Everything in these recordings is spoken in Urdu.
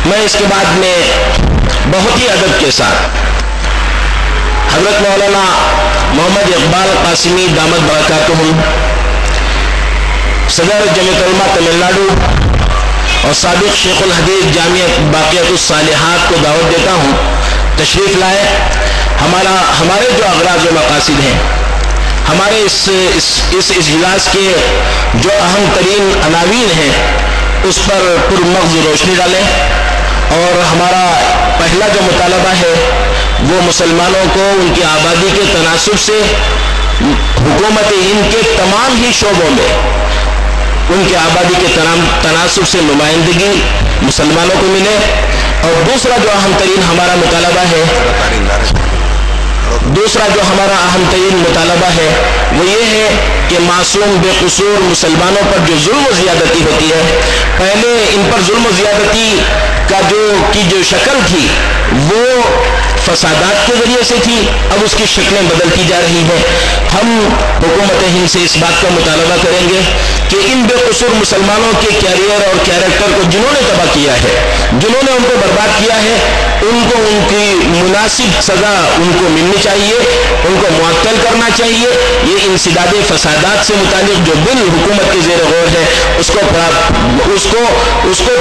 میں اس کے بعد میں بہت ہی ادب کے ساتھ حضرت مولانا محمد اقبال قاسمی دامت برکاتہم صدر جمعیت علماء تمل ناڈو اور سابق شیخ الحدیث جامعہ باقیات الصالحات کو دعوت دیتا ہوں تشریف لائے. ہمارے جو اغراض و مقاصد ہیں، ہمارے اس اجلاس کے جو اہم ترین عناوین ہیں اس پر پرمغز روشنی ڈالیں. اور ہمارا پہلا جو مطالبہ ہے وہ مسلمانوں کو ان کی آبادی کے تناسب سے حکومت ہند کے تمام ہی شعبوں میں ان کی آبادی کے تناسب سے نمائندگی مسلمانوں کو ملے. اور دوسرا جو اہم ترین ہمارا مطالبہ ہے وہ یہ ہے کہ معصوم بے قصور مسلمانوں پر جو ظلم و زیادتی ہوتی ہے، پہلے ان پر ظلم و زیادتی کی جو شکل تھی وہ فسادات کے ذریعے سے تھی، اب اس کی شکلیں بدلتی جا رہی ہیں. ہم حکومت ہند سے اس بات کا مطالبہ کریں گے کہ ان بے قصور مسلمانوں کے کیریئر اور کیریکٹر کو جنہوں نے تباہ کیا ہے، جنہوں نے ان کو برباد کیا ہے، ان کو ان کی مناسب سزا ان کو ملنی چاہیے، ان کو معطل کرنا چاہیے. یہ انسداد فسادات سے متعلق جو بل حکومت کے زیر غور ہے اس کو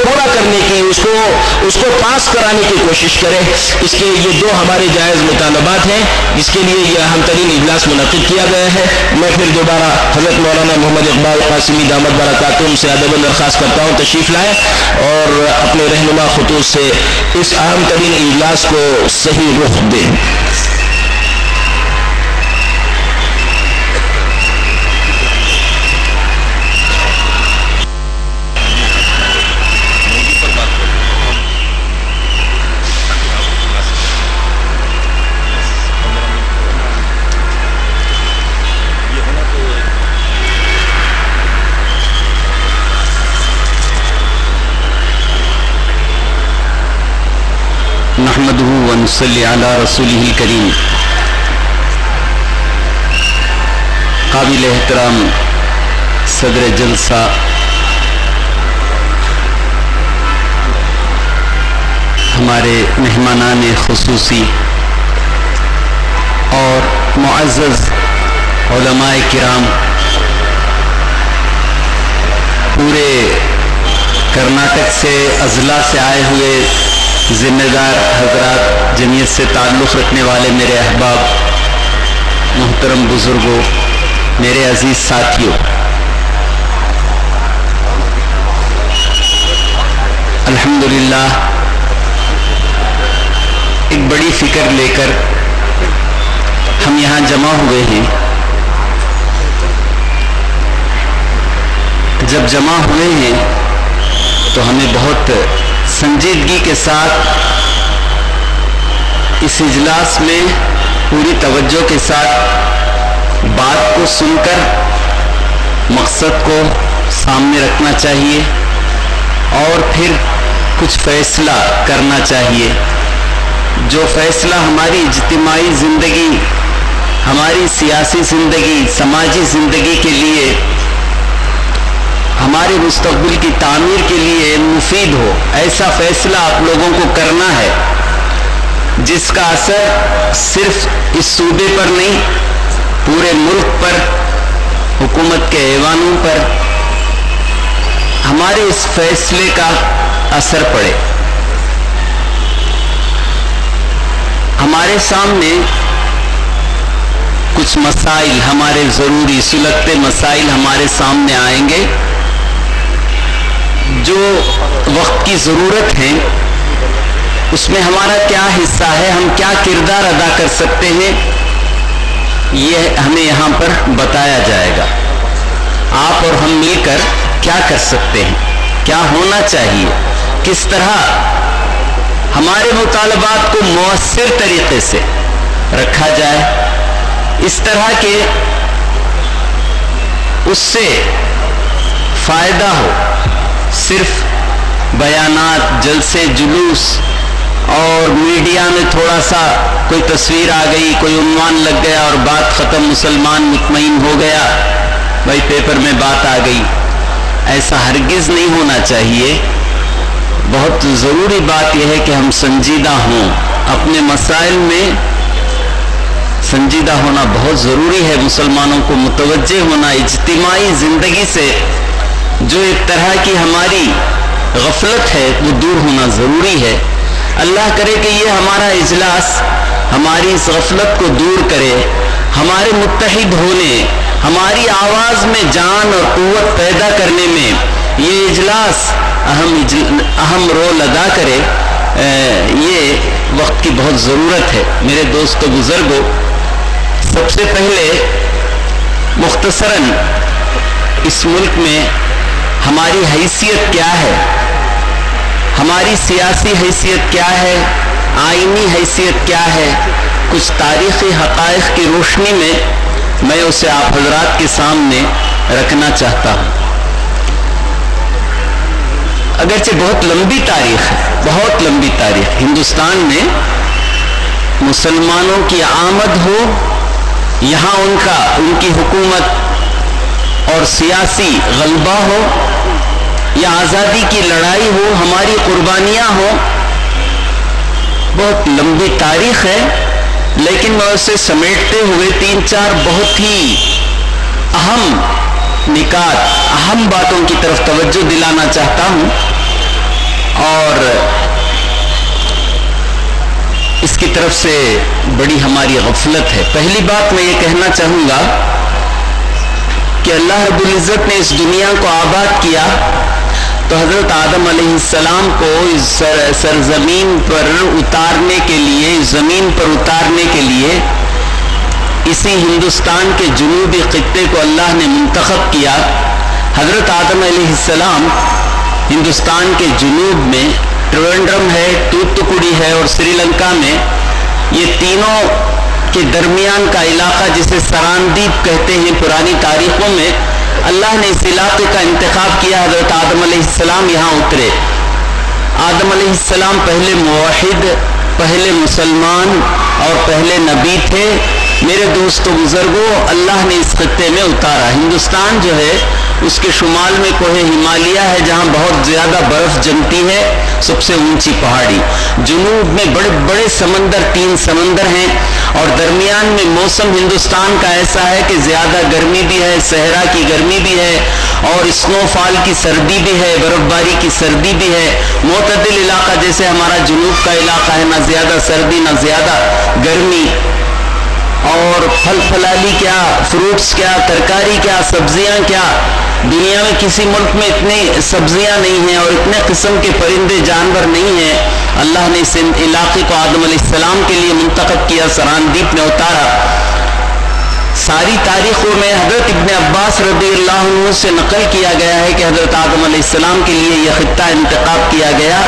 پورا کرنے کی، اس کو پاس کرانے کی کوشش کریں. اس کے یہ دو ہمارے جائز مطالبات ہیں جس کے لیے یہ اہم ترین اجلاس منعقد کیا گیا ہے. میں پھر دوبارہ حضرت مولانا محمد اقبال قاسمی دامت برکاتہم سے ادب درخواست کرتا ہوں تشریف لائیں اور اپنے رہنما خطوط سے اس اہم ترین اجلاس کو صحیح رخ دیں. نحمدہ ونصلی علی رسولہ الکریم. قابل احترام صدر جلسہ، ہمارے مہمانان خصوصی اور معزز علماء کرام، پورے کرناٹک سے اضلاع سے آئے ہوئے ذمہ دار حضرات، جمعیت سے تعلق رکھنے والے میرے احباب، محترم بزرگوں، میرے عزیز ساتھیوں، الحمدللہ ایک بڑی فکر لے کر ہم یہاں جمع ہوئے ہیں. جب جمع ہوئے ہیں تو ہمیں بہت سنجیدگی کے ساتھ اس اجلاس میں پوری توجہ کے ساتھ بات کو سن کر مقصد کو سامنے رکھنا چاہیے اور پھر کچھ فیصلہ کرنا چاہیے. جو فیصلہ ہماری اجتماعی زندگی، ہماری سیاسی زندگی، سماجی زندگی کے لیے، ہمارے مستقبل کی تعمیر کے لیے مفید ہو، ایسا فیصلہ آپ لوگوں کو کرنا ہے جس کا اثر صرف اس صوبے پر نہیں، پورے ملک پر، حکومت کے ایوانوں پر ہمارے اس فیصلے کا اثر پڑے. ہمارے سامنے کچھ مسائل، ہمارے ضروری سلگتے مسائل ہمارے سامنے آئیں گے جو وقت کی ضرورت ہے. اس میں ہمارا کیا حصہ ہے، ہم کیا کردار ادا کر سکتے ہیں، یہ ہمیں یہاں پر بتایا جائے گا. آپ اور ہم مل کر کیا کر سکتے ہیں، کیا ہونا چاہیے، کس طرح ہمارے مطالبات کو مؤثر طریقے سے رکھا جائے، اس طرح کہ اس سے فائدہ ہو. صرف بیانات، جلسے، جلوس اور میڈیا میں تھوڑا سا کوئی تصویر آ گئی، کوئی عنوان لگ گیا اور بات ختم، مسلمان مطمئن ہو گیا، بھائی پیپر میں بات آ گئی، ایسا ہرگز نہیں ہونا چاہیے. بہت ضروری بات یہ ہے کہ ہم سنجیدہ ہوں اپنے مسائل میں. سنجیدہ ہونا بہت ضروری ہے. مسلمانوں کو متوجہ ہونا, اجتماعی زندگی سے جو ایک طرح کی ہماری غفلت ہے وہ دور ہونا ضروری ہے. اللہ کرے کہ یہ ہمارا اجلاس ہماری اس غفلت کو دور کرے, ہمارے متحد ہونے, ہماری آواز میں جان اور قوت پیدا کرنے میں یہ اجلاس اہم رول ادا کرے. یہ وقت کی بہت ضرورت ہے. میرے دوستو بزرگوں, سب سے پہلے مختصراً اس ملک میں ہماری حیثیت کیا ہے, ہماری سیاسی حیثیت کیا ہے, آئینی حیثیت کیا ہے, کچھ تاریخی حقائق کی روشنی میں اسے آپ حضرات کے سامنے رکھنا چاہتا ہوں. اگرچہ بہت لمبی تاریخ ہے, بہت لمبی تاریخ. ہندوستان میں مسلمانوں کی آمد ہو, یہاں ان کی حکومت اور سیاسی غلبہ ہو, یا آزادی کی لڑائی ہو, ہماری قربانیاں ہوں, بہت لمبی تاریخ ہے. لیکن میں اسے سمیٹتے ہوئے 3-4 بہت ہی اہم نکات, اہم باتوں کی طرف توجہ دلانا چاہتا ہوں, اور اس کی طرف سے بڑی ہماری غفلت ہے. پہلی بات میں یہ کہنا چاہوں گا کہ اللہ رب العزت نے اس دنیا کو آباد کیا تو حضرت آدم علیہ السلام کو اس سرزمین پر اتارنے کے لیے, اس زمین پر اتارنے کے لیے اسی ہندوستان کے جنوبی خطے کو اللہ نے منتخب کیا. حضرت آدم علیہ السلام ہندوستان کے جنوب میں ٹریونڈرم ہے, توتکوڑی ہے اور سری لنکا میں, یہ تینوں کے درمیان کا علاقہ جسے سراندیپ کہتے ہیں, پرانی تاریخوں میں اللہ نے اس علاقے کا انتخاب کیا. حضرت آدم علیہ السلام یہاں اترے. آدم علیہ السلام پہلے موحد, پہلے مسلمان اور پہلے نبی تھے. میرے دوستو بزرگوں, اللہ نے اس خطے میں اتارا. ہندوستان جو ہے اس کے شمال میں کوہ ہمالیہ ہے جہاں بہت زیادہ برف جمتی ہے, سب سے اونچی پہاڑی. جنوب میں بڑے بڑے سمندر, 3 سمندر ہیں, اور درمیان میں موسم ہندوستان کا ایسا ہے کہ زیادہ گرمی بھی ہے, صحرا کی گرمی بھی ہے, اور اسنو فال کی سردی بھی ہے, برف باری کی سردی بھی ہے. معتدل علاقہ جیسے ہمارا جنوب کا علاقہ ہے, نہ زیادہ سردی نہ زیادہ گرمی. اور پھل پھلالی کیا, فروٹس کیا, ترکاری کیا, سبزیاں کیا, دنیا میں کسی ملک میں اتنی سبزیاں نہیں ہیں اور اتنے قسم کے پرندے جانور نہیں ہیں. اللہ نے اس علاقے کو آدم علیہ السلام کے لیے منتخب کیا, سراندیپ میں اتارا. ساری تاریخوں میں حضرت ابن عباس رضی اللہ عنہ سے نقل کیا گیا ہے کہ حضرت آدم علیہ السلام کے لیے یہ خطہ انتخاب کیا گیا,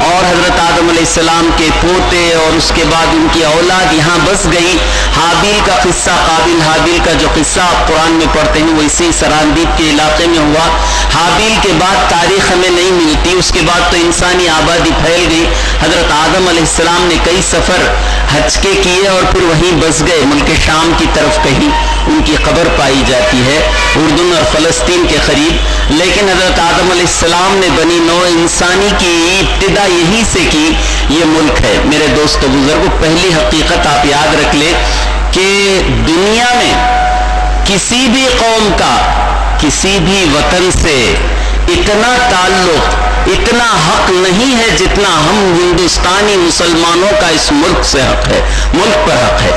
اور حضرت آدم علیہ السلام کے پوتے اور اس کے بعد ان کی اولاد یہاں بس گئی. حابیل کا قصہ, قابل حابیل کا جو قصہ آپ قرآن میں پڑھتے ہیں وہ اسی سراندیپ کے علاقے میں ہوا. حابیل کے بعد تاریخ ہمیں نہیں ملتی, اس کے بعد تو انسانی آبادی پھیل گئی. حضرت آدم علیہ السلام نے کئی سفر حج کے کیے اور پھر وہیں بس گئے. ملک شام کی طرف کہیں ان کی قبر پائی جاتی ہے, اردن اور فلسطین کے قریب. لیکن حضرت آدم علیہ السلام نے بنی نوع انسانی کی ابتدا یہی سے کی. یہ ملک ہے. میرے دوستو بزرگوں, پہلی حقیقت آپ یاد رکھ لیں کہ دنیا میں کسی بھی قوم کا کسی بھی وطن سے اتنا تعلق, اتنا حق نہیں ہے جتنا ہم ہندوستانی مسلمانوں کا اس ملک سے حق ہے, ملک پر حق ہے.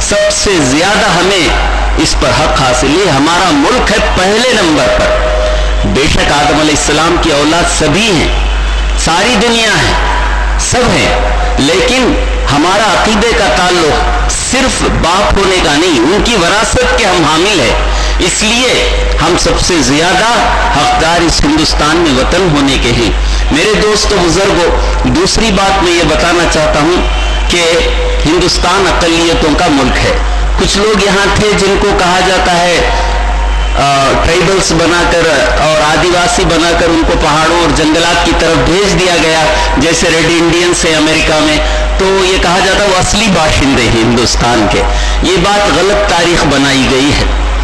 سب سے زیادہ ہمیں اس پر حق حاصل ہے. ہمارا ملک ہے پہلے نمبر پر. بے شک آدم علیہ السلام کی اولاد سبھی ہیں, ساری دنیا ہے, سب ہیں, لیکن ہمارا عقیدے کا تعلق صرف باپ ہونے کا نہیں, ان کی وراثت کے ہم حامل ہیں. اس لیے ہم سب سے زیادہ حقدار اس ہندوستان میں وطن ہونے کے ہیں. میرے دوستو بزرگوں, دوسری بات میں یہ بتانا چاہتا ہوں کہ ہندوستان اقلیتوں کا ملک ہے. کچھ لوگ یہاں تھے جن کو کہا جاتا ہے ٹرائبلز بنا کر اور آدیواسی بنا کر ان کو پہاڑوں اور جنگلات کی طرف بھیج دیا گیا, جیسے ریڈ انڈینز ہیں امریکہ میں. تو یہ کہا جاتا ہے وہ اصلی باشندے ہیں ہندوستان کے. یہ بات غلط تاریخ بنائی گئی ہے.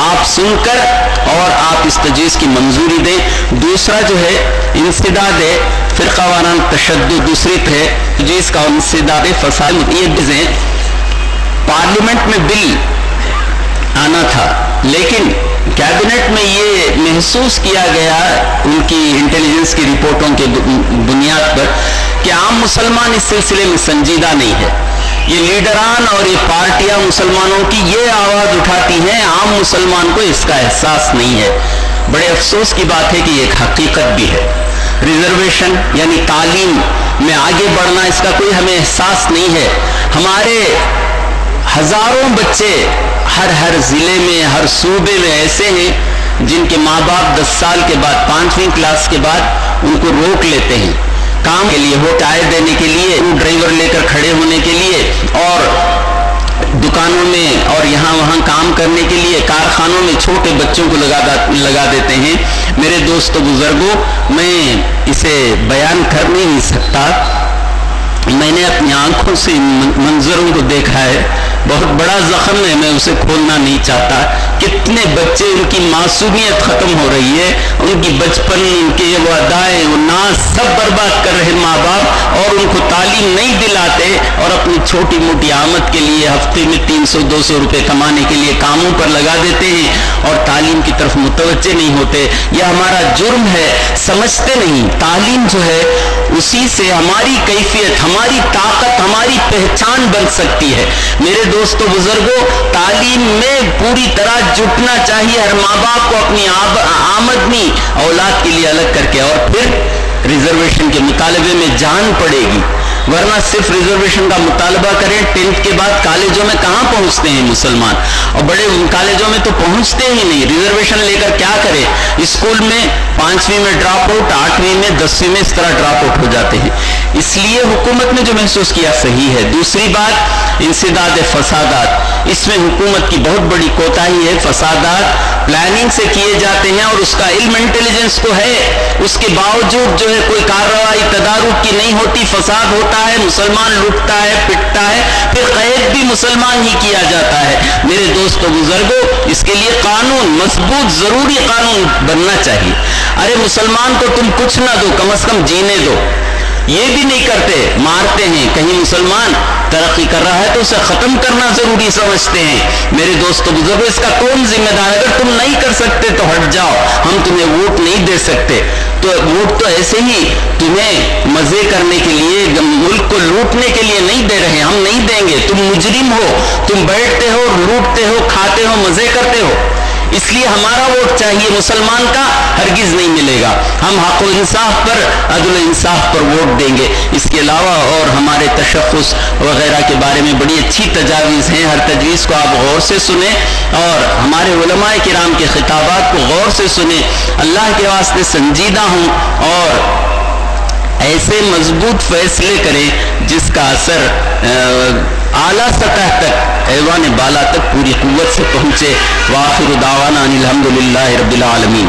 آپ سن کر اور آپ اس تجویز کی منظوری دیں. دوسرا جو ہے انسداد فرقہ وارانہ تشدد، دوسری ہے تجویز کا انسداد فساد. یہ چیزیں پارلیمنٹ میں بل آنا تھا، لیکن کیبنٹ میں یہ محسوس کیا گیا ان کی انٹیلیجنس کی رپورٹوں کے بنیاد پر کہ عام مسلمان اس سلسلے میں سنجیدہ نہیں ہے. یہ لیڈران اور یہ پارٹیاں مسلمانوں کی یہ آواز اٹھاتی ہیں، عام مسلمان کو اس کا احساس نہیں ہے. بڑے افسوس کی بات ہے کہ یہ ایک حقیقت بھی ہے. ریزرویشن یعنی تعلیم میں آگے بڑھنا، اس کا کوئی ہمیں احساس نہیں ہے. ہمارے ہزاروں بچے ہر ضلع میں، ہر صوبے میں ایسے ہیں جن کے ماں باپ 10 سال کے بعد 5ویں کلاس کے بعد ان کو روک لیتے ہیں کام کے لیے، ہو چائے دینے کے لیے، ڈرائیور لے کر کھڑے ہونے کے لیے، اور دکانوں میں اور یہاں وہاں کام کرنے کے لیے، کارخانوں میں چھوٹے بچوں کو لگا دیتے ہیں. میرے دوستو بزرگوں، میں اسے بیان کر نہیں سکتا. میں نے اپنی آنکھوں سے منظروں کو دیکھا ہے، بہت بڑا زخم ہے، میں اسے کھولنا نہیں چاہتا. کتنے بچے، ان کی معصومیت ختم ہو رہی ہے، ان کی بچپن، ان کے وہ ادائیں، وہ ناز سب برباد کر رہے ماں باپ، اور ان کو تعلیم نہیں دلاتے، اور اپنی چھوٹی موٹی آمد کے لیے ہفتے میں 300-200 روپے کمانے کے لیے کاموں پر لگا دیتے ہیں اور تعلیم کی طرف متوجہ نہیں ہوتے. یہ ہمارا جرم ہے، سمجھتے نہیں. تعلیم جو ہے اسی سے ہماری کیفیت، ہماری طاقت، ہماری پہچان بن سکتی ہے. میرے دوستو بزرگوں، تعلیم میں پوری طرح جٹنا چاہیے ہر ماں باپ کو اپنی آمدنی اولاد کے لیے الگ کر کے، اور پھر ریزرویشن کے مطالبے میں جان پڑے گی. ورنہ صرف ریزرویشن کا مطالبہ کریں، 10th کے بعد کالجوں میں کہاں پہنچتے ہیں مسلمان، اور بڑے کالجوں میں تو پہنچتے ہی نہیں. ریزرویشن لے کر کیا کرے؟ اسکول میں 5ویں میں ڈراپ آؤٹ، 8ویں میں 10ویں میں اس طرح ڈراپ آؤٹ ہو جاتے ہیں. اس لیے حکومت نے جو محسوس کیا صحیح ہے. دوسری بات انسداد فسادات، اس میں حکومت کی بہت بڑی کوتاہی ہے. فسادات پلاننگ سے کیے جاتے ہیں اور اس کا علم انٹیلیجنس کو ہے، اس کے باوجود جو ہے کوئی کارروائی تدارک کی نہیں ہوتی، فساد ہوتا ہے، مسلمان لوٹتا ہے، پٹتا ہے، پھر قید بھی مسلمان ہی کیا جاتا ہے. میرے دوستو بزرگوں، اس کے لیے قانون مضبوط، ضروری قانون بننا چاہیے. ارے مسلمان کو تم کچھ نہ دو، کم از کم جینے دو. یہ بھی نہیں کرتے، مارتے ہیں. کہیں مسلمان ترقی کر رہا ہے تو اسے ختم کرنا ضروری سمجھتے ہیں. میرے دوستو بزرگوں، اس کا کون ذمہ دار ہے؟ اگر تم نہیں کر سکتے تو ہٹ جاؤ، ہم تمہیں ووٹ نہیں دے سکتے. تو ووٹ تو ایسے ہی تمہیں مزے کرنے کے لیے، ملک کو لوٹنے کے لیے نہیں دے رہے، ہم نہیں دیں گے. تم مجرم ہو، تم بیٹھتے ہو، لوٹتے ہو، کھاتے ہو، مزے کرتے ہو. اس لیے ہمارا ووٹ چاہیے، مسلمان کا ہرگز نہیں ملے گا. ہم حق و انصاف پر، عدل و انصاف پر ووٹ دیں گے. اس کے علاوہ اور ہمارے تشخص وغیرہ کے بارے میں بڑی اچھی تجاویز ہیں. ہر تجویز کو آپ غور سے سنیں اور ہمارے علماء کرام کے خطابات کو غور سے سنیں. اللہ کے واسطے سنجیدہ ہوں اور ایسے مضبوط فیصلے کریں جس کا اثر اعلیٰ سطح تک، ایوان بالا تک پوری قوت سے پہنچے. وآخر دعوانا ان الحمدللہ رب العالمین.